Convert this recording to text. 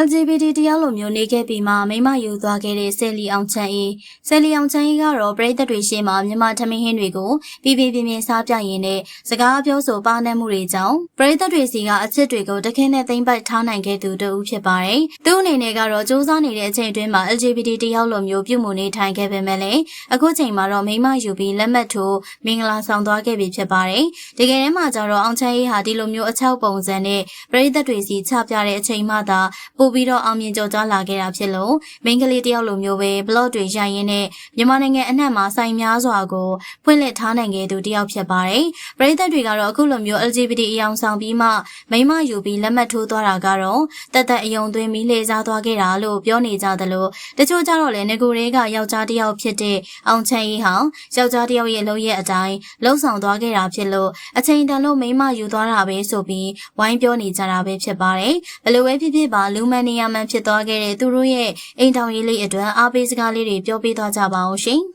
LGBT တရားလိုမျိုးနေခဲ့ပြီးမှမိမယူသွားခဲ့တဲ့ဆယ်လီအောင်ချမ်းအေးကတော့ပရိသတ်တွေရှေ့မှာမြန်မာထမင်းဟင်းတွေကိုပြင်းစားပြရင်းနဲ့စကားပြောဆိုပါနှံ့မှုတွေကြောင့်ပရိသတ်တွေစီကအချစ်တွေကိုတခဲနဲ့သိမ့်ပိုက်ထားနိုင်ခဲ့သူတူဖြစ်ပါတယ်။သူ့အနေနဲ့ကတော့စူးစမ်းနေတဲ့အချိန်အတွင်းမှာ LGBT တရားလိုမျိုးပြုမှုနေထိုင်ခဲ့ပေမဲ့လည်းအခုချိန်မှာတော့မိမယူပြီးလက်မှတ်ထိုးမင်္ဂလာဆောင်သွားခဲ့ပြီဖြစ်ပါတယ်။တကယ်တမ်းမှာကျတော့အောင်ချမ်းအေးဟာဒီလိုမျိုးအချောက်ပုံစံနဲ့ပရိသတ်တွေစီချပြတဲ့အချိန်မှသာပို့ပြီးတော့အောင်မြင်ကြော်ကြားလာခဲ့တာဖြစ်လို့မိန်းကလေးတယောက်လိုမျိုးပဲဘလော့တွေရိုက်ရင်းနဲ့မြန်မာနိုင်ငံအနှံ့မှာဆိုင်များစွာကိုဖွင့်လှစ်ထားနိုင်ခဲ့သူတယောက်ဖြစ်ပါတယ်။ပရိသတ်တွေကတော့အခုလိုမျိုး LGBT အယောင်ဆောင်ပြီးမှမိမယူပြီးလက်မှတ်ထိုးသွားတာကတော့တက်အယုံသွင်းပြီးလှည့်စားသွားခဲ့တာလို့ပြောနေကြသလိုတချို့ကျတော့လည်းငကိုတွေကယောက်ျားတယောက်ဖြစ်တဲ့အောင်ချမ်းအေးဟောင်းယောက်ျားတယောက်ရဲ့လုပ်ရက်အတိုင်းလှုပ်ဆောင်သွားခဲ့တာဖြစ်လို့အချိန်တန်လို့မိမယူသွားတာပဲဆိုပြီးဝိုင်းပြောနေကြတာပဲဖြစ်ပါတယ်။ဘယ်လိုပဲဖြစ်ဖြစ်ပါလူမန်နီယာမန်ဖြစ်သွားခဲ့တဲ့သူတို့ရဲ့အိမ်ထောင်ရေးလေးအတွက်အားပေးစကားလေးတွေပြောပြသွားကြပါအောင်ရှင်။